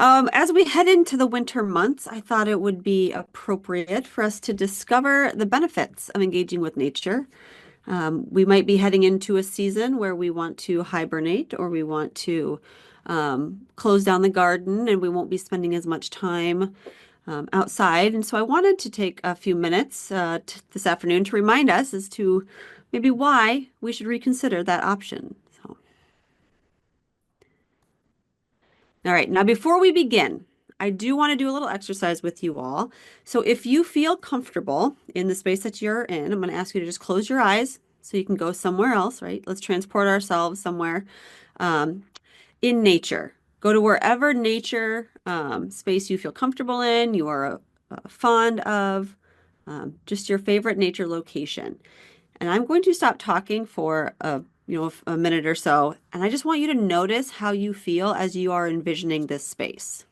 As we head into the winter months, I thought it would be appropriate for us to discover the benefits of engaging with nature. We might be heading into a season where we want to hibernate or we want to close down the garden and we won't be spending as much time outside. And so I wanted to take a few minutes this afternoon to remind us as to maybe why we should reconsider that option. So. All right, now before we begin, I do want to do a little exercise with you all. So if you feel comfortable in the space that you're in, I'm going to ask you to just close your eyes so you can go somewhere else, right? Let's transport ourselves somewhere um, in nature. Go to wherever nature space you feel comfortable in, you are fond of, just your favorite nature location. And I'm going to stop talking for a minute or so, and I just want you to notice how you feel as you are envisioning this space.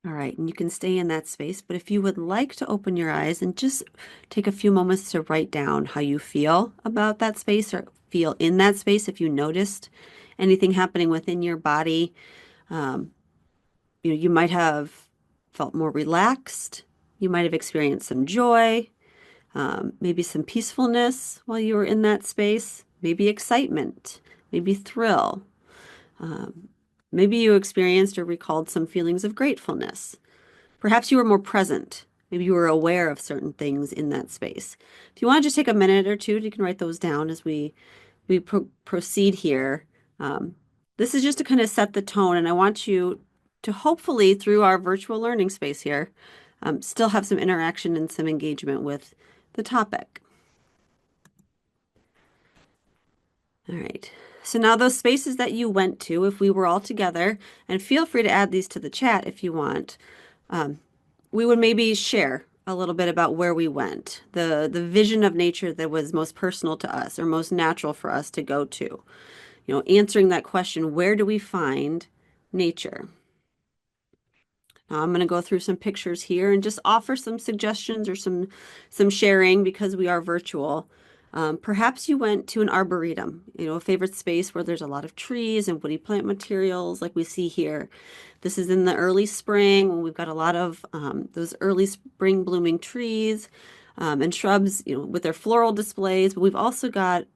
All right, and you can stay in that space, but if you would like to open your eyes and just take a few moments to write down how you feel about that space or feel in that space, if you noticed anything happening within your body, um, you might have felt more relaxed. You might have experienced some joy, maybe some peacefulness while you were in that space, maybe excitement, maybe thrill. Um, Maybe you experienced or recalled some feelings of gratefulness. Perhaps you were more present. Maybe you were aware of certain things in that space. If you want to just take a minute or two, you can write those down as we proceed here. Um, this is just to kind of set the tone, and I want you to hopefully, through our virtual learning space here, still have some interaction and some engagement with the topic. All right. So now those spaces that you went to, if we were all together, and feel free to add these to the chat if you want, um, we would maybe share a little bit about where we went, the vision of nature that was most personal to us or most natural for us to go to. Answering that question, where do we find nature? Now I'm going to go through some pictures here and just offer some suggestions or some sharing because we are virtual. Perhaps you went to an arboretum, a favorite space where there's a lot of trees and woody plant materials like we see here. This is in the early spring when we've got a lot of those early spring blooming trees and shrubs, with their floral displays. But we've also got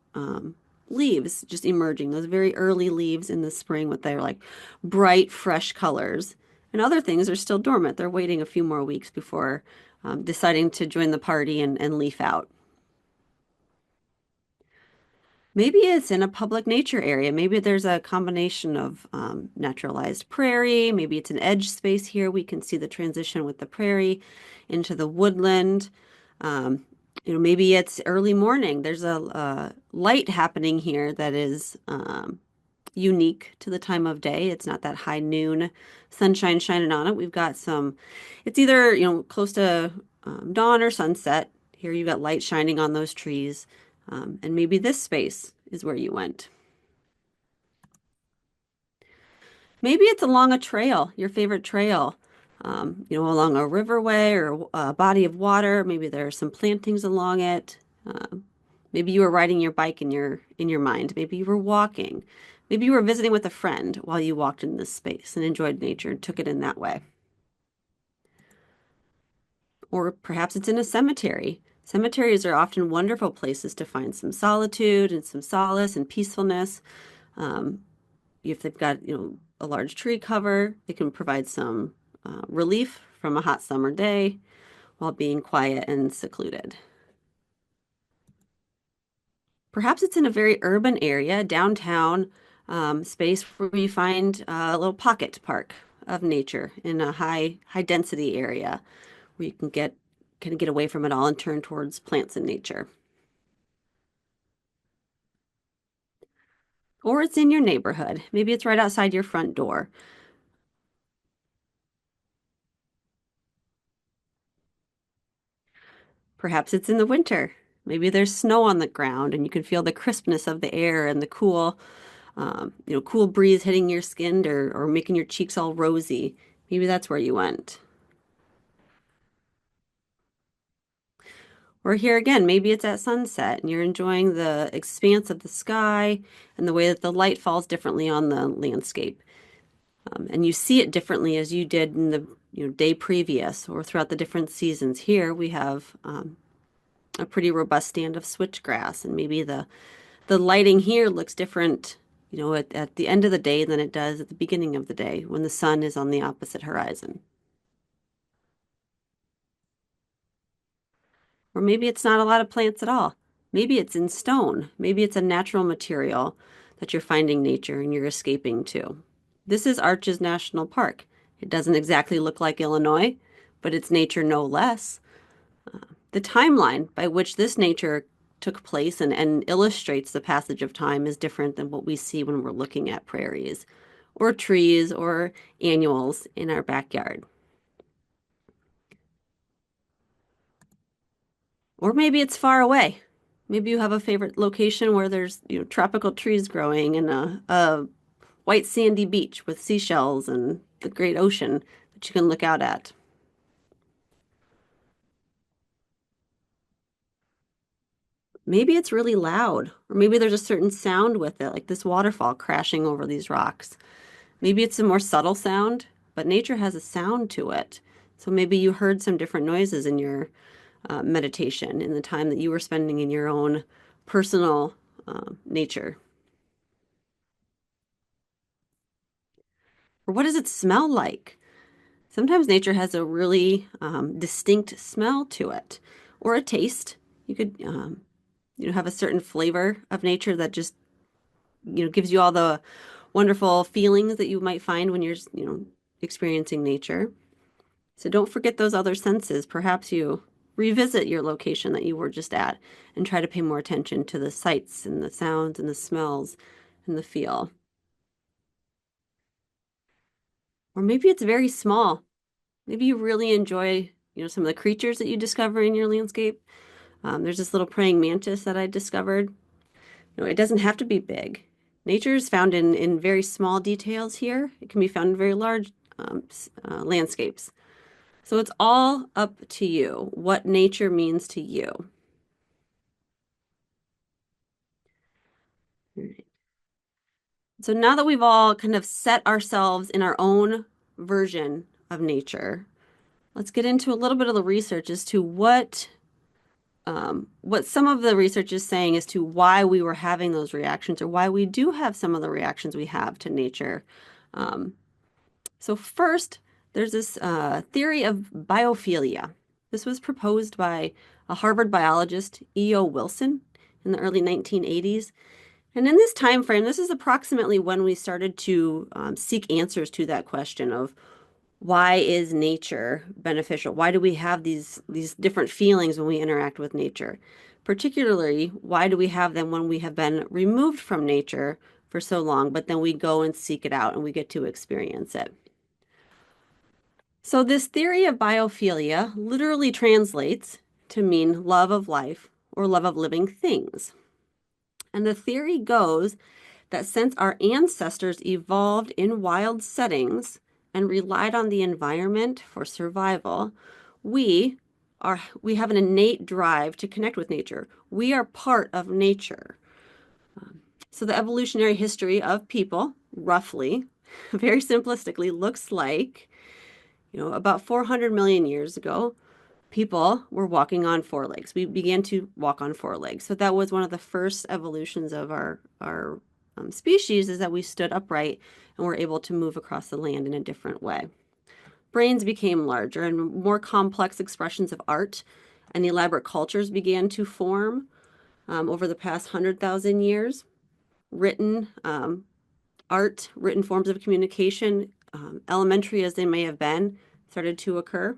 leaves just emerging, those very early leaves in the spring with their like bright, fresh colors. And other things are still dormant. They're waiting a few more weeks before deciding to join the party and leaf out. Maybe it's in a public nature area. Maybe there's a combination of naturalized prairie. Maybe it's an edge space here. We can see the transition with the prairie into the woodland. Um, maybe it's early morning. There's a light happening here that is unique to the time of day. It's not that high noon sunshine shining on it. We've got it's either, close to dawn or sunset. Here you've got light shining on those trees. And maybe this space is where you went. Maybe it's along a trail, your favorite trail, along a riverway or a body of water. Maybe there are some plantings along it. Maybe you were riding your bike in your mind. Maybe you were walking. Maybe you were visiting with a friend while you walked in this space and enjoyed nature and took it in that way. Or perhaps it's in a cemetery. Cemeteries are often wonderful places to find some solitude and some solace and peacefulness. Um, if they've got, a large tree cover, it can provide some relief from a hot summer day while being quiet and secluded. Perhaps it's in a very urban area, downtown space where you find a little pocket park of nature in a high density area where you can get away from it all and turn towards plants and nature. Or it's in your neighborhood. Maybe it's right outside your front door. Perhaps it's in the winter. Maybe there's snow on the ground and you can feel the crispness of the air and the cool, cool breeze hitting your skin or making your cheeks all rosy. Maybe that's where you went. Or here again, maybe it's at sunset and you're enjoying the expanse of the sky and the way that the light falls differently on the landscape. And you see it differently as you did in the day previous or throughout the different seasons. Here we have a pretty robust stand of switchgrass, and maybe the lighting here looks different, at the end of the day than it does at the beginning of the day when the sun is on the opposite horizon. Or maybe it's not a lot of plants at all. Maybe it's in stone. Maybe it's a natural material that you're finding nature and you're escaping to. This is Arches National Park. It doesn't exactly look like Illinois, but it's nature no less. The timeline by which this nature took place and illustrates the passage of time is different than what we see when we're looking at prairies or trees or annuals in our backyard. Or maybe it's far away. Maybe you have a favorite location where there's, tropical trees growing and a white sandy beach with seashells and the great ocean that you can look out at. Maybe it's really loud, or maybe there's a certain sound with it, like this waterfall crashing over these rocks. Maybe it's a more subtle sound, but nature has a sound to it. So maybe you heard some different noises in your meditation in the time that you were spending in your own personal nature. Or what does it smell like? Sometimes nature has a really distinct smell to it, or a taste. You could, have a certain flavor of nature that just, gives you all the wonderful feelings that you might find when you're, experiencing nature. So don't forget those other senses. Perhaps you revisit your location that you were just at and try to pay more attention to the sights and the sounds and the smells and the feel. Or maybe it's very small. Maybe you really enjoy, some of the creatures that you discover in your landscape. There's this little praying mantis that I discovered. It doesn't have to be big. Nature is found in very small details here. It can be found in very large landscapes. So it's all up to you what nature means to you. So now that we've all kind of set ourselves in our own version of nature, let's get into a little bit of the research as to what some of the research is saying as to why we were having those reactions or why we do have some of the reactions we have to nature. Um, so first, there's this theory of biophilia. This was proposed by a Harvard biologist, E.O. Wilson, in the early 1980s. And in this time frame, this is approximately when we started to seek answers to that question of why is nature beneficial? Why do we have these different feelings when we interact with nature? Particularly, why do we have them when we have been removed from nature for so long, but then we go and seek it out and we get to experience it? So this theory of biophilia literally translates to mean love of life or love of living things. And the theory goes that since our ancestors evolved in wild settings and relied on the environment for survival, we we have an innate drive to connect with nature. We are part of nature. So the evolutionary history of people, roughly, very simplistically, looks like, about 400 million years ago, people were walking on four legs. We began to walk on four legs. So that was one of the first evolutions of our species, is that we stood upright and were able to move across the land in a different way. Brains became larger and more complex expressions of art and elaborate cultures began to form over the past 100,000 years. Written art, written forms of communication, elementary as they may have been, started to occur.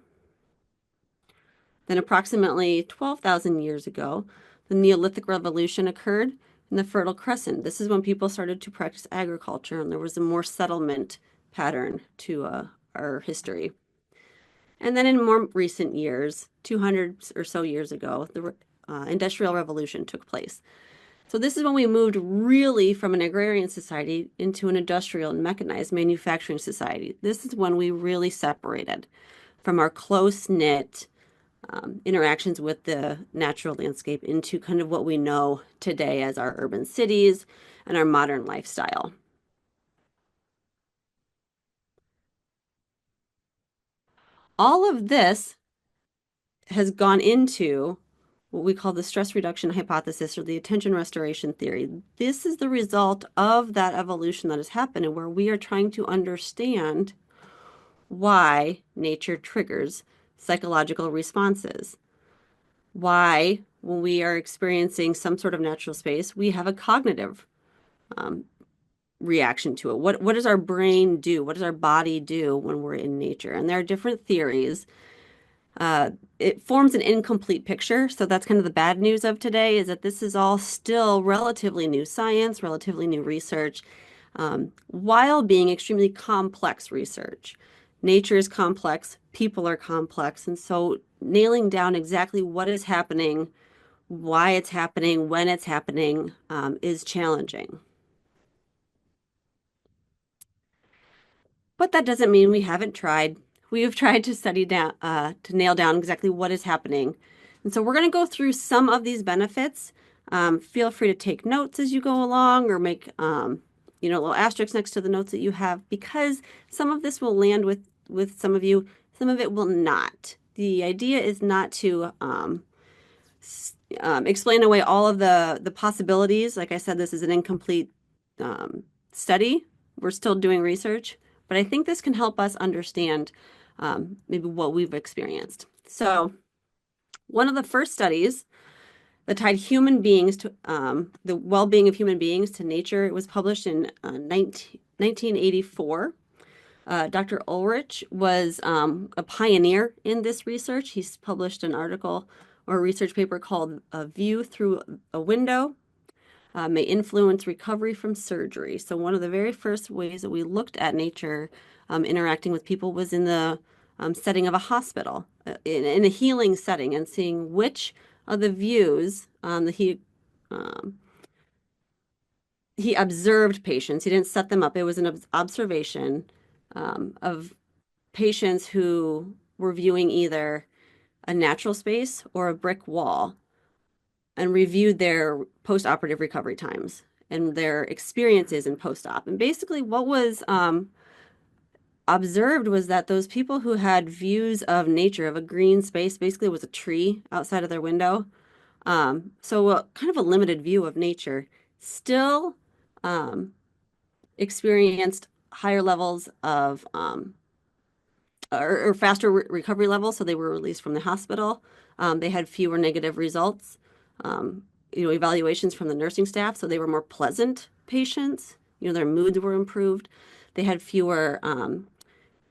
Then approximately 12,000 years ago, the Neolithic Revolution occurred in the Fertile Crescent. This is when people started to practice agriculture and there was a more settlement pattern to our history. And then in more recent years, 200 or so years ago, Industrial Revolution took place. So this is when we moved really from an agrarian society into an industrial and mechanized manufacturing society. This is when we really separated from our close-knit interactions with the natural landscape into kind of what we know today as our urban cities and our modern lifestyle. All of this has gone into what we call the stress reduction hypothesis or the attention restoration theory. This is the result of that evolution that has happened and where we are trying to understand why nature triggers psychological responses. Why, when we are experiencing some sort of natural space, we have a cognitive um, reaction to it. What does our brain do? What does our body do when we're in nature? And there are different theories. It forms an incomplete picture. So that's kind of the bad news of today is that this is all still relatively new science, relatively new research, while being extremely complex research. Nature is complex, people are complex, and so nailing down exactly what is happening, why it's happening, when it's happening, is challenging. But that doesn't mean we haven't tried. We have tried to study down, to nail down exactly what is happening. And so we're going to go through some of these benefits. Feel free to take notes as you go along or make, little asterisks next to the notes that you have because some of this will land with some of you, some of it will not. The idea is not to explain away all of the possibilities. Like I said, this is an incomplete study. We're still doing research, but I think this can help us understand maybe what we've experienced. So one of the first studies that tied human beings to the well-being of human beings to nature, it was published in 1984. Dr. Ulrich was a pioneer in this research. He's published an article or a research paper called A View Through a Window May Influence Recovery from Surgery. So one of the very first ways that we looked at nature interacting with people was in the setting of a hospital, in a healing setting, and seeing which of the views that he observed patients. He didn't set them up. It was an observation of patients who were viewing either a natural space or a brick wall and reviewed their post-operative recovery times and their experiences in post-op. And basically what was observed was that those people who had views of nature, of a green space, basically was a tree outside of their window, so kind of a limited view of nature, still experienced higher levels of or faster recovery levels, so they were released from the hospital. They had fewer negative results, evaluations from the nursing staff, so they were more pleasant patients. Their moods were improved. They had fewer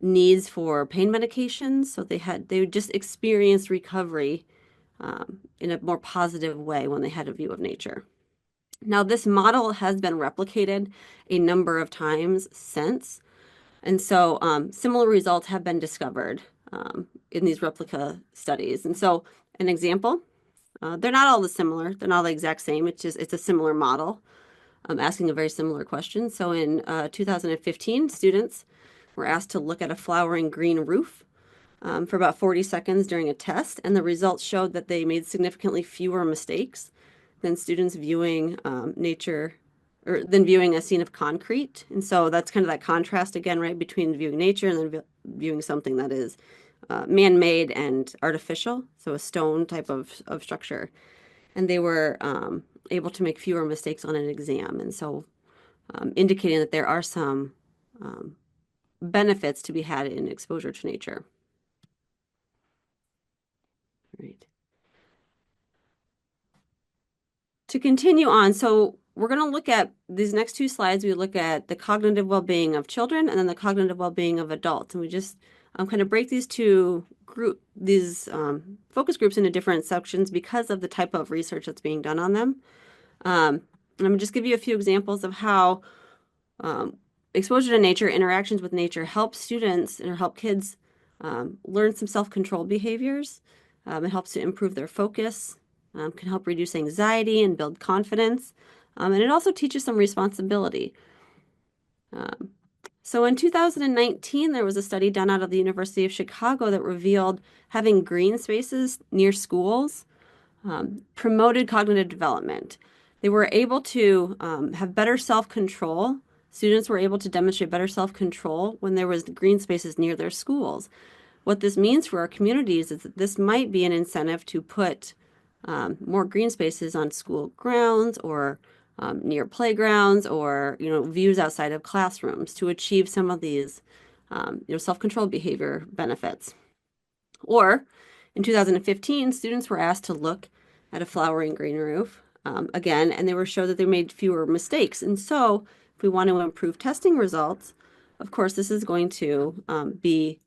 needs for pain medications, so they just experienced recovery in a more positive way when they had a view of nature. Now, this model has been replicated a number of times since. And so similar results have been discovered in these replica studies. And so an example, they're not all similar. They're not the exact same. It's a similar model asking a very similar question. So in 2015, students were asked to look at a flowering green roof for about 40 seconds during a test. And the results showed that they made significantly fewer mistakes than students viewing nature or than viewing a scene of concrete. And so that's kind of that contrast again, right, between viewing nature and then viewing something that is man-made and artificial, so a stone type of structure. And they were able to make fewer mistakes on an exam. And so indicating that there are some benefits to be had in exposure to nature. Right. To continue on, so we're going to look at these next two slides. We look at the cognitive well-being of children and then the cognitive well-being of adults. And we just kind of break these focus groups into different sections because of the type of research that's being done on them. And I'm going to just give you a few examples of how exposure to nature, interactions with nature help students or help kids learn some self-control behaviors. It helps to improve their focus, can help reduce anxiety and build confidence. And it also teaches some responsibility. Um, so in 2019, there was a study done out of the University of Chicago that revealed having green spaces near schools promoted cognitive development. They were able to have better self-control. Students were able to demonstrate better self-control when there was green spaces near their schools. What this means for our communities is that this might be an incentive to put more green spaces on school grounds or near playgrounds or views outside of classrooms to achieve some of these self-control behavior benefits. Or in 2015, students were asked to look at a flowering green roof again, and they were showed that they made fewer mistakes. And so, if we want to improve testing results, of course, this is going to be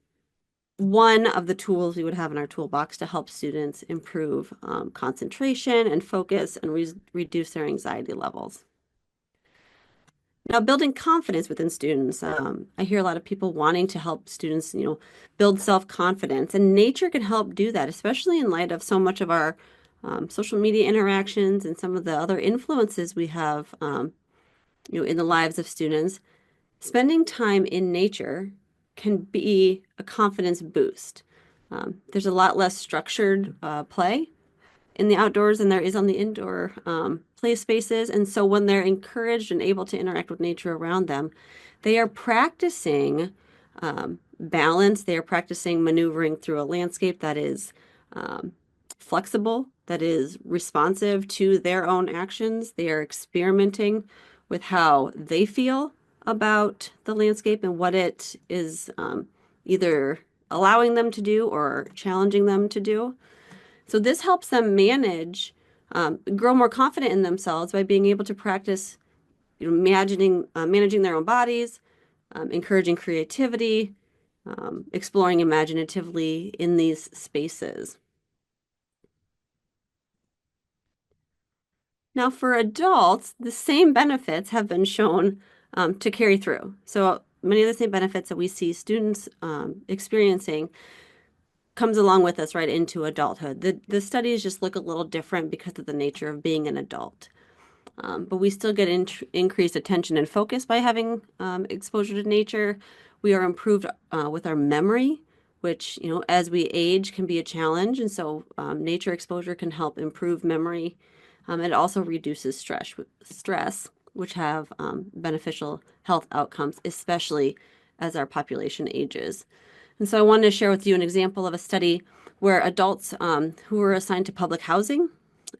one of the tools we would have in our toolbox to help students improve concentration and focus and reduce their anxiety levels. Now, building confidence within students. I hear a lot of people wanting to help students, build self-confidence, and nature can help do that, especially in light of so much of our social media interactions and some of the other influences we have, in the lives of students. Spending time in nature can be a confidence boost. There's a lot less structured play in the outdoors than there is on the indoor play spaces. And so when they're encouraged and able to interact with nature around them, they are practicing balance. They are practicing maneuvering through a landscape that is flexible, that is responsive to their own actions. They are experimenting with how they feel about the landscape and what it is either allowing them to do or challenging them to do. So this helps them grow more confident in themselves by being able to practice, managing their own bodies, encouraging creativity, exploring imaginatively in these spaces. Now, for adults, the same benefits have been shown to carry through. So many of the same benefits that we see students experiencing comes along with us right into adulthood. The studies just look a little different because of the nature of being an adult. But we still get increased attention and focus by having exposure to nature. We are improved with our memory, which, as we age can be a challenge. And so nature exposure can help improve memory. It also reduces stress, which have beneficial health outcomes, especially as our population ages. And so I wanted to share with you an example of a study where adults who were assigned to public housing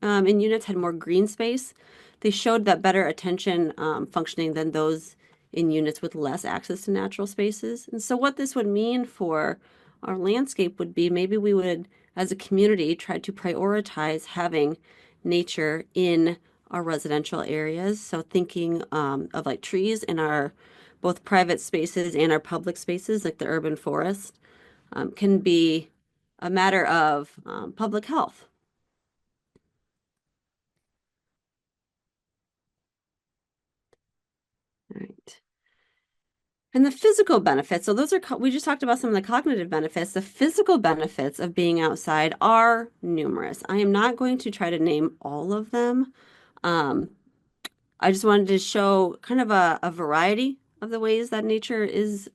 in units had more green space. They showed that better attention functioning than those in units with less access to natural spaces. And so what this would mean for our landscape would be maybe we would, as a community, try to prioritize having nature in our residential areas. So thinking of like trees in our both private spaces and our public spaces, like the urban forest, can be a matter of public health. All right. And the physical benefits, so we just talked about some of the cognitive benefits. The physical benefits of being outside are numerous. I am not going to try to name all of them. Um, I just wanted to show kind of a variety of the ways that nature is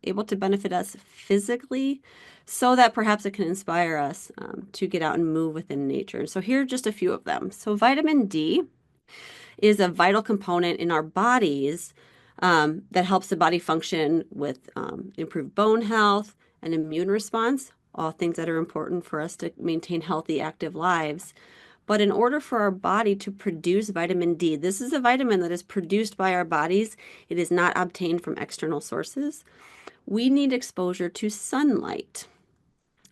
able to benefit us physically so that perhaps it can inspire us to get out and move within nature. So here are just a few of them. So vitamin D is a vital component in our bodies that helps the body function with improved bone health and immune response, all things that are important for us to maintain healthy, active lives. But in order for our body to produce vitamin D, this is a vitamin that is produced by our bodies. It is not obtained from external sources. We need exposure to sunlight.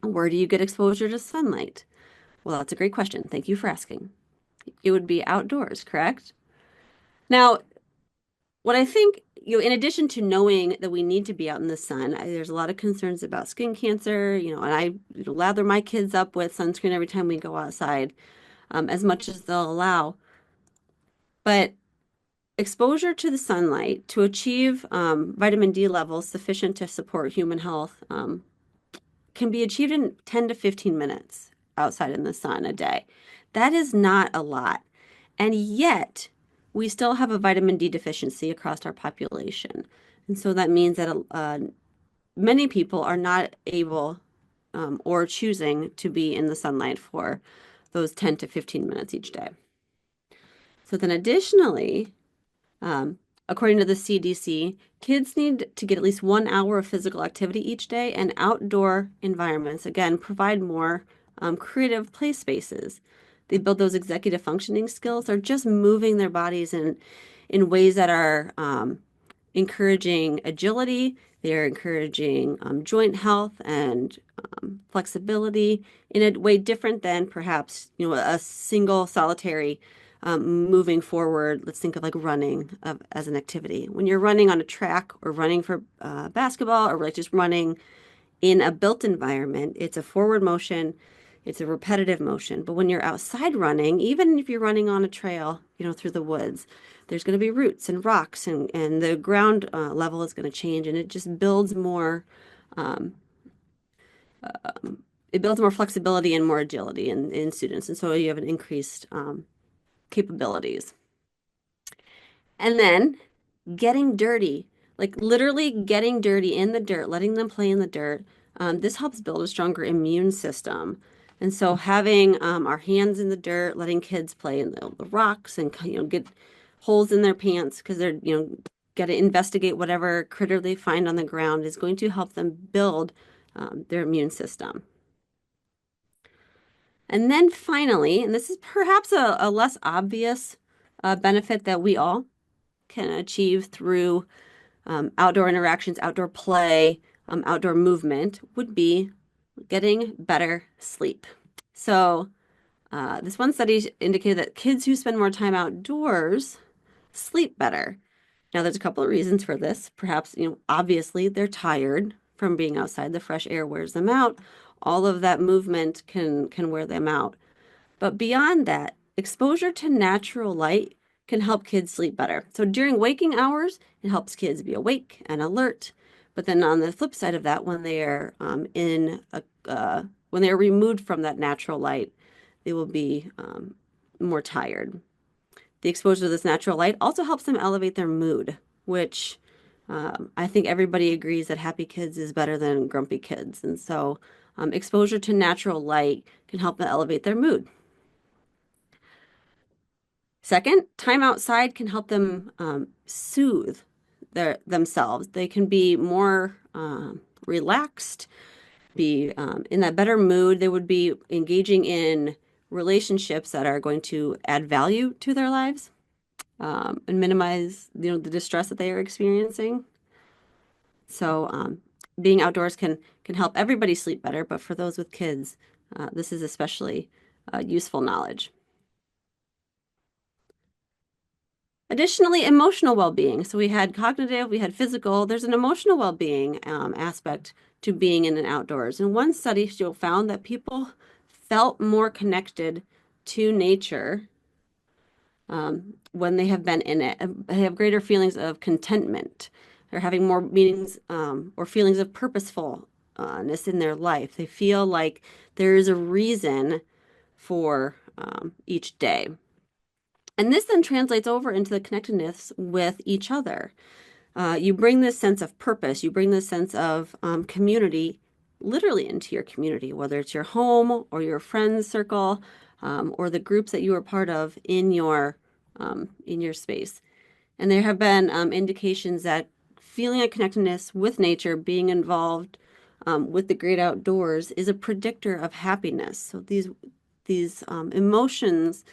Where do you get exposure to sunlight? Well, that's a great question. Thank you for asking. It would be outdoors, correct? Now, what I think, in addition to knowing that we need to be out in the sun, there's a lot of concerns about skin cancer, and I lather my kids up with sunscreen every time we go outside, as much as they'll allow. But exposure to the sunlight to achieve vitamin D levels sufficient to support human health can be achieved in 10 to 15 minutes outside in the sun a day. That is not a lot. And yet, we still have a vitamin D deficiency across our population. And so that means that many people are not able or choosing to be in the sunlight for those 10 to 15 minutes each day. So then additionally, um, according to the CDC, kids need to get at least 1 hour of physical activity each day, and outdoor environments, again, provide more creative play spaces. They build those executive functioning skills. They're just moving their bodies in ways that are encouraging agility. They're encouraging joint health and flexibility in a way different than perhaps, a single solitary moving forward. Let's think of like running as an activity. When you're running on a track or running for basketball or like just running in a built environment, it's a forward motion, it's a repetitive motion. But when you're outside running, even if you're running on a trail, through the woods, there's going to be roots and rocks, and the ground level is going to change, and it just builds more. Um, it builds more flexibility and more agility in students, and so you have an increased capabilities. And then getting dirty, like literally getting dirty in the dirt, letting them play in the dirt. This helps build a stronger immune system. And so having our hands in the dirt, letting kids play in the rocks and get holes in their pants because they're got to investigate whatever critter they find on the ground is going to help them build their immune system. And then finally, and this is perhaps a less obvious benefit that we all can achieve through outdoor interactions, outdoor play, outdoor movement, would be getting better sleep. So, this one study indicated that kids who spend more time outdoors sleep better. Now, there's a couple of reasons for this. Perhaps, obviously they're tired from being outside. The fresh air wears them out. All of that movement can wear them out. But beyond that, exposure to natural light can help kids sleep better. So during waking hours, it helps kids be awake and alert. But then on the flip side of that, when they are when they are removed from that natural light, they will be more tired. The exposure to this natural light also helps them elevate their mood, which I think everybody agrees that happy kids is better than grumpy kids. And so exposure to natural light can help them elevate their mood. Second, time outside can help them soothe themselves. They can be more relaxed, be in that better mood. They would be engaging in relationships that are going to add value to their lives and minimize, the distress that they are experiencing. So, being outdoors can help everybody sleep better, but for those with kids, this is especially useful knowledge. Additionally, emotional well-being. So we had cognitive, we had physical. There's an emotional well-being aspect to being in and outdoors. And one study found that people felt more connected to nature when they have been in it. They have greater feelings of contentment. They're having more meanings or feelings of purposefulness in their life. They feel like there is a reason for each day. And this then translates over into the connectedness with each other. You bring this sense of purpose, you bring this sense of community literally into your community, whether it's your home or your friends circle or the groups that you are part of in your space. And there have been indications that feeling a connectedness with nature, being involved with the great outdoors, is a predictor of happiness. So these emotions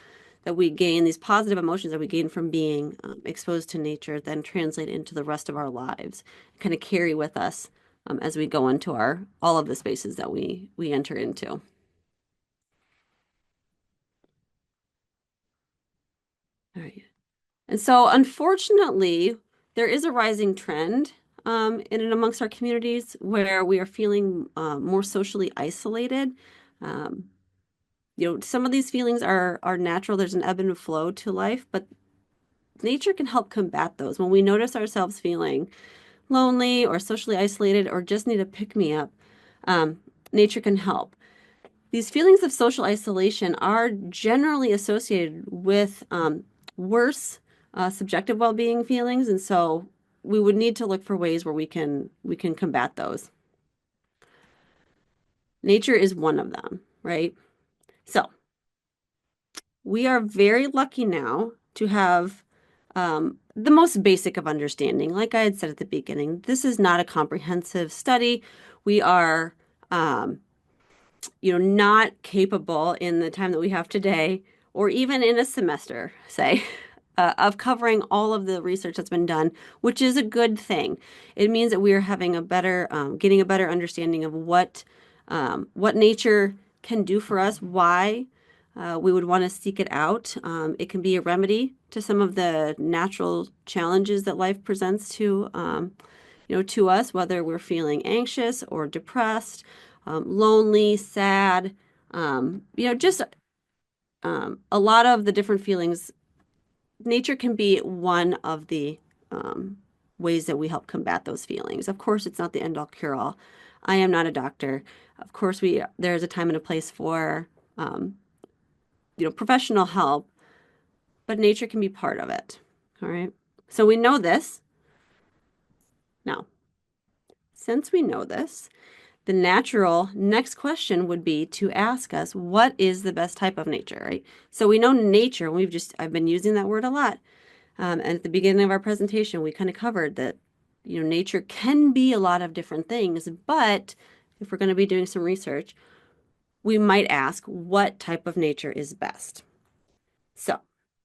that we gain, these positive emotions that we gain from being exposed to nature, then translate into the rest of our lives, kind of carry with us as we go into all of the spaces that we enter into. All right. And so, unfortunately, there is a rising trend in and amongst our communities where we are feeling more socially isolated. Um, some of these feelings are natural. There's an ebb and flow to life, but nature can help combat those. When we notice ourselves feeling lonely or socially isolated or just need a pick me up, nature can help. These feelings of social isolation are generally associated with worse subjective well-being feelings, and so we would need to look for ways where we can combat those. Nature is one of them, right? So we are very lucky now to have the most basic of understanding. Like I had said at the beginning, this is not a comprehensive study. We are um, not capable in the time that we have today, or even in a semester, say, of covering all of the research that's been done, which is a good thing. It means that we are having a better, getting a better understanding of what nature can do for us, why we would want to seek it out. It can be a remedy to some of the natural challenges that life presents to us, whether we're feeling anxious or depressed, lonely, sad, just a lot of the different feelings. Nature can be one of the um, ways that we help combat those feelings. Of course, it's not the end all cure all. I am not a doctor. Of course, there's a time and a place for um, professional help, but nature can be part of it. All right. So we know this now. Since we know this, the natural next question would be to ask us, what is the best type of nature, right? So we know nature, and I've been using that word a lot. And at the beginning of our presentation, we kind of covered that, nature can be a lot of different things, but if we're going to be doing some research, we might ask what type of nature is best. So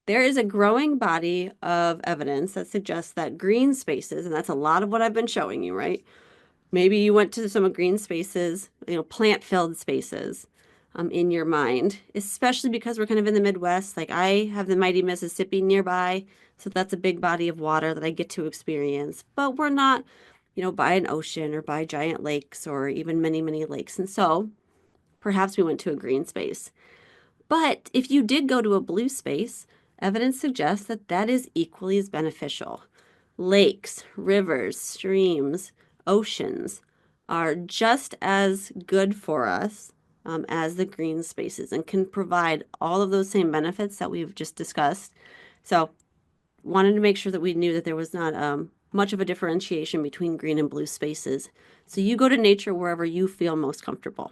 there is a growing body of evidence that suggests that green spaces, and that's a lot of what I've been showing you, right? Maybe you went to some green spaces, plant-filled spaces in your mind, especially because we're kind of in the Midwest. Like I have the mighty Mississippi nearby, so that's a big body of water that I get to experience. But we're not, by an ocean or by giant lakes or even many, many lakes. And so perhaps we went to a green space. But if you did go to a blue space, evidence suggests that that is equally as beneficial. Lakes, rivers, streams, oceans are just as good for us as the green spaces and can provide all of those same benefits that we've just discussed. So, wanted to make sure that we knew that there was not much of a differentiation between green and blue spaces. So, you go to nature wherever you feel most comfortable.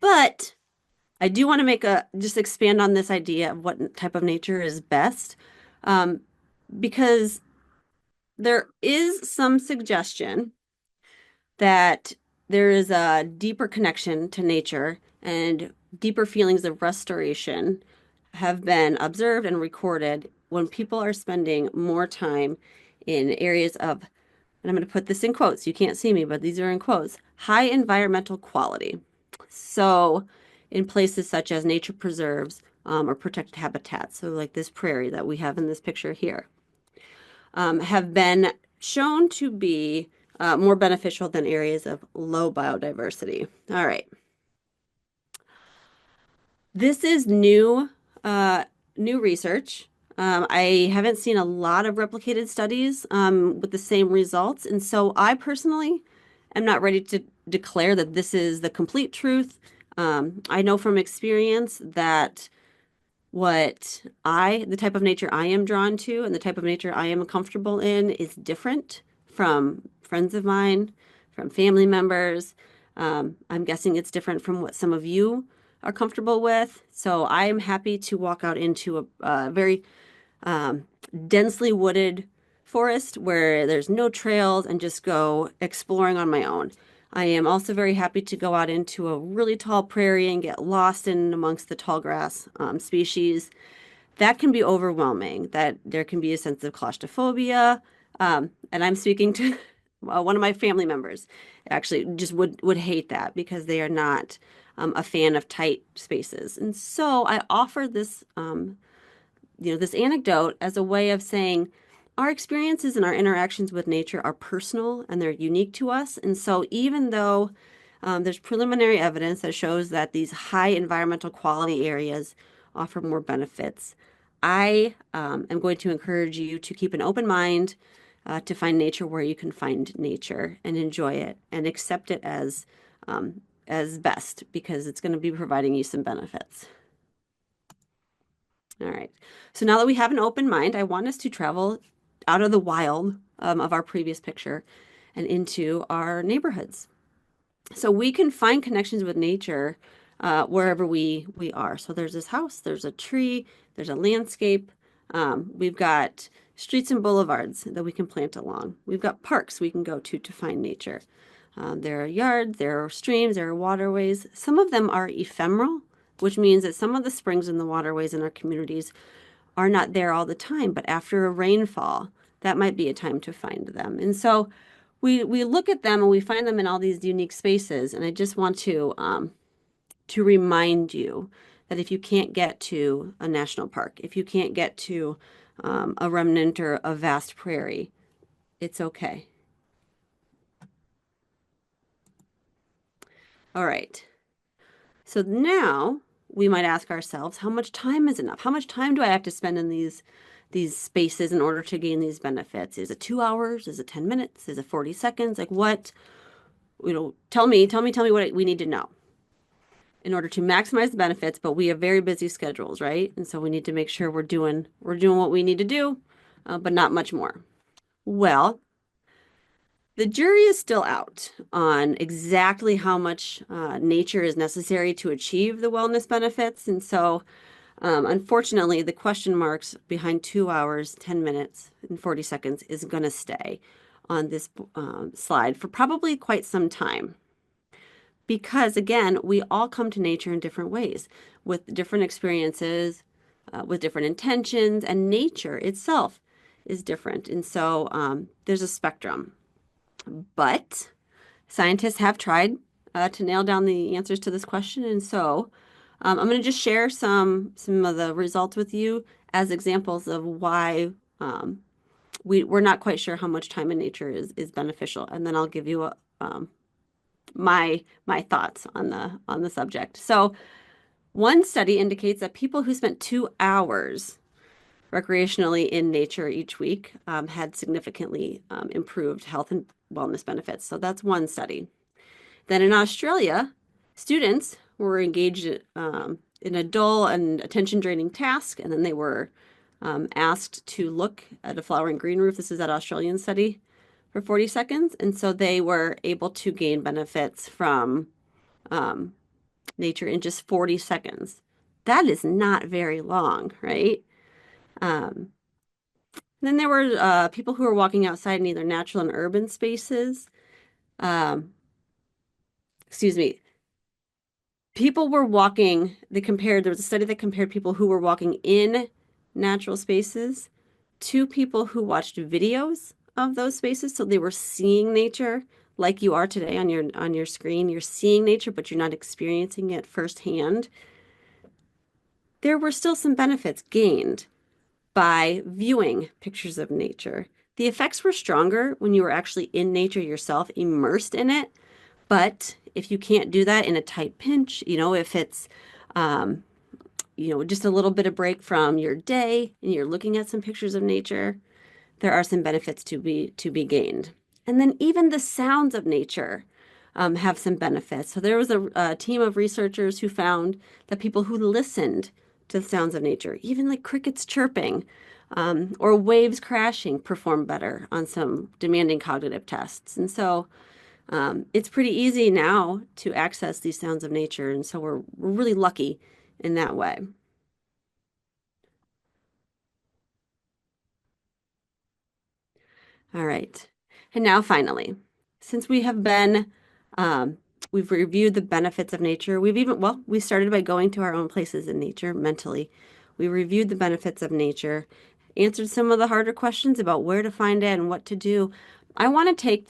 But I do want to just expand on this idea of what type of nature is best, um, because there is some suggestion that there is a deeper connection to nature and deeper feelings of restoration have been observed and recorded when people are spending more time in areas of, and I'm going to put this in quotes, you can't see me, but these are in quotes, high environmental quality. So, in places such as nature preserves or protected habitats, so like this prairie that we have in this picture here, have been shown to be more beneficial than areas of low biodiversity. All right. This is new research. I haven't seen a lot of replicated studies with the same results, and so I personally am not ready to declare that this is the complete truth. I know from experience that the type of nature I am drawn to and the type of nature I am comfortable in is different from friends of mine, from family members. I'm guessing it's different from what some of you are comfortable with. So I am happy to walk out into a very um, densely wooded forest where there's no trails and just go exploring on my own. I am also very happy to go out into a really tall prairie and get lost in amongst the tall grass species. That can be overwhelming, that there can be a sense of claustrophobia. And I'm speaking to one of my family members actually just would hate that because they are not a fan of tight spaces. And so I offer this anecdote as a way of saying our experiences and our interactions with nature are personal and they're unique to us. And so even though there's preliminary evidence that shows that these high environmental quality areas offer more benefits, I am going to encourage you to keep an open mind to find nature where you can find nature and enjoy it and accept it as best because it's going to be providing you some benefits. All right. So now that we have an open mind, I want us to travel out of the wild of our previous picture and into our neighborhoods. So we can find connections with nature wherever we are. So there's this house, there's a tree, there's a landscape. We've got streets and boulevards that we can plant along. We've got parks we can go to find nature. There are yards, there are streams, there are waterways. Some of them are ephemeral, which means that some of the springs and the waterways in our communities are not there all the time, but after a rainfall, that might be a time to find them. And so we look at them and we find them in all these unique spaces. And I just want to remind you that if you can't get to a national park, if you can't get to a remnant or a vast prairie, it's okay. All right. So now we might ask ourselves, how much time is enough? How much time do I have to spend in these spaces in order to gain these benefits? Is it 2 hours? Is it 10 minutes? Is it 40 seconds? Like what, tell me what we need to know in order to maximize the benefits, but we have very busy schedules, right? And so we need to make sure we're doing what we need to do, but not much more. Well, the jury is still out on exactly how much nature is necessary to achieve the wellness benefits. And so, unfortunately, the question marks behind 2 hours, 10 minutes, and 40 seconds is going to stay on this slide for probably quite some time. Because again, we all come to nature in different ways, with different experiences, with different intentions, and nature itself is different. And so there's a spectrum. But scientists have tried to nail down the answers to this question. And so I'm going to just share some of the results with you as examples of why we're not quite sure how much time in nature is beneficial. And then I'll give you my thoughts on the subject. So one study indicates that people who spent 2 hours recreationally in nature each week had significantly improved health and wellness benefits. So that's one study. Then in Australia, students were engaged in a dull and attention-draining task, and then they were asked to look at a flowering green roof. This is that Australian study for 40 seconds. And so they were able to gain benefits from nature in just 40 seconds. That is not very long, right? Then there were people who were walking outside in either natural and urban spaces. Um, excuse me. People were walking, there was a study that compared people who were walking in natural spaces to people who watched videos of those spaces. So they were seeing nature like you are today on your screen. You're seeing nature, but you're not experiencing it firsthand. There were still some benefits gained by viewing pictures of nature. The effects were stronger when you were actually in nature yourself, immersed in it. But if you can't do that in a tight pinch, if it's, just a little bit of break from your day and you're looking at some pictures of nature, there are some benefits to be gained. And then even the sounds of nature have some benefits. So there was a team of researchers who found that people who listened to the sounds of nature, even like crickets chirping or waves crashing, perform better on some demanding cognitive tests. And so it's pretty easy now to access these sounds of nature. And so we're really lucky in that way. All right. And now finally, since um, we've reviewed the benefits of nature. We started by going to our own places in nature mentally. We reviewed the benefits of nature, answered some of the harder questions about where to find it and what to do. I want to take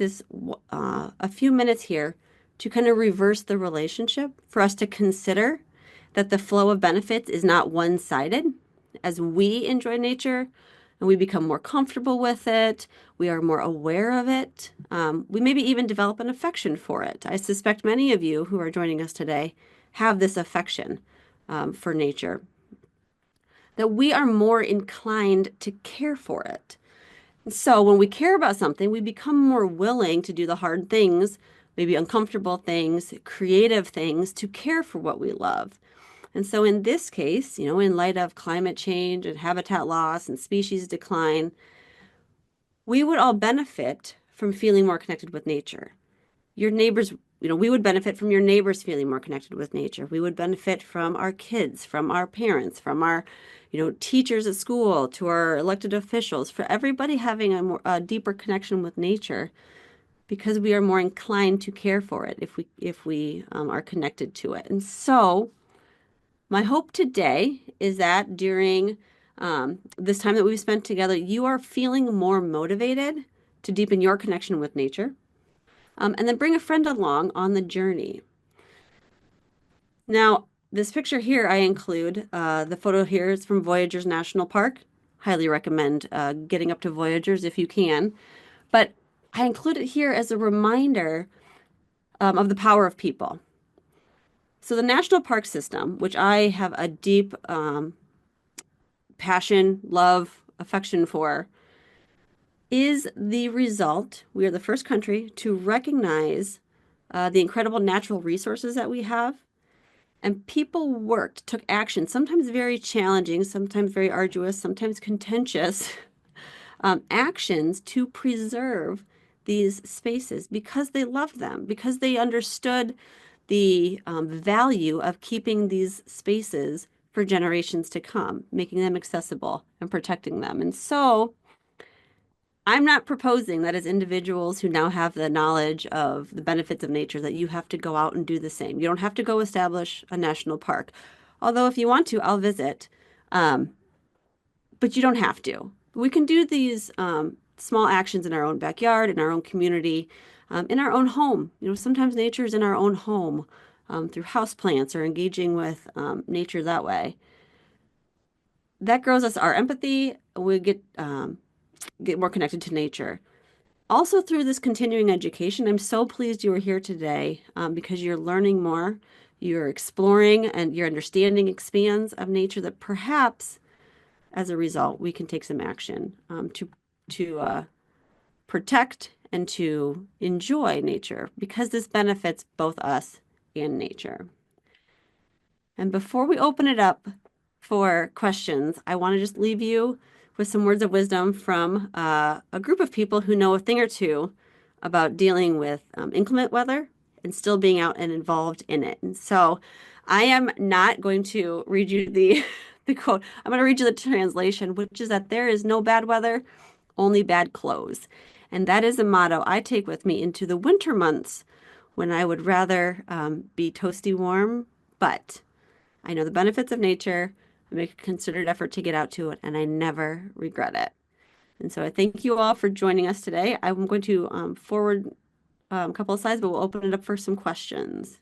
a few minutes here to kind of reverse the relationship for us to consider that the flow of benefits is not one-sided. As we enjoy nature and we become more comfortable with it, we are more aware of it. We maybe even develop an affection for it. I suspect many of you who are joining us today have this affection for nature, that we are more inclined to care for it. So when we care about something, we become more willing to do the hard things, maybe uncomfortable things, creative things to care for what we love. And so in this case, in light of climate change and habitat loss and species decline, we would all benefit from feeling more connected with nature. Your neighbors, we would benefit from your neighbors feeling more connected with nature. We would benefit from our kids, from our parents, from our, teachers at school to our elected officials, for everybody having a deeper connection with nature because we are more inclined to care for it if we are connected to it. And so my hope today is that during this time that we've spent together, you are feeling more motivated to deepen your connection with nature. And then bring a friend along on the journey. Now, this picture here, I include the photo here is from Voyageurs National Park. Highly recommend getting up to Voyageurs if you can. But I include it here as a reminder of the power of people. So the national park system, which I have a deep passion, love, affection for, is the result. We are the first country to recognize the incredible natural resources that we have. And people worked, took action, sometimes very challenging, sometimes very arduous, sometimes contentious actions to preserve these spaces because they loved them, because they understood the value of keeping these spaces for generations to come, making them accessible and protecting them. And so I'm not proposing that as individuals who now have the knowledge of the benefits of nature, that you have to go out and do the same. You don't have to go establish a national park. Although if you want to, I'll visit. Um, but you don't have to. We can do these small actions in our own backyard, in our own community, in our own home. Sometimes nature is in our own home through houseplants or engaging with nature that way. That grows us our empathy. We get more connected to nature. Also, through this continuing education, I'm so pleased you are here today because you're learning more, you're exploring, and your understanding expands of nature. That perhaps, as a result, we can take some action to protect and to enjoy nature because this benefits both us and nature. And before we open it up for questions, I want to just leave you with some words of wisdom from a group of people who know a thing or two about dealing with inclement weather and still being out and involved in it. And so I am not going to read you the quote. I'm going to read you the translation, which is that there is no bad weather, only bad clothes. And that is a motto I take with me into the winter months when I would rather be toasty warm, but I know the benefits of nature. I make a considered effort to get out to it, and I never regret it. And so I thank you all for joining us today. I'm going to forward a couple of slides, but we'll open it up for some questions.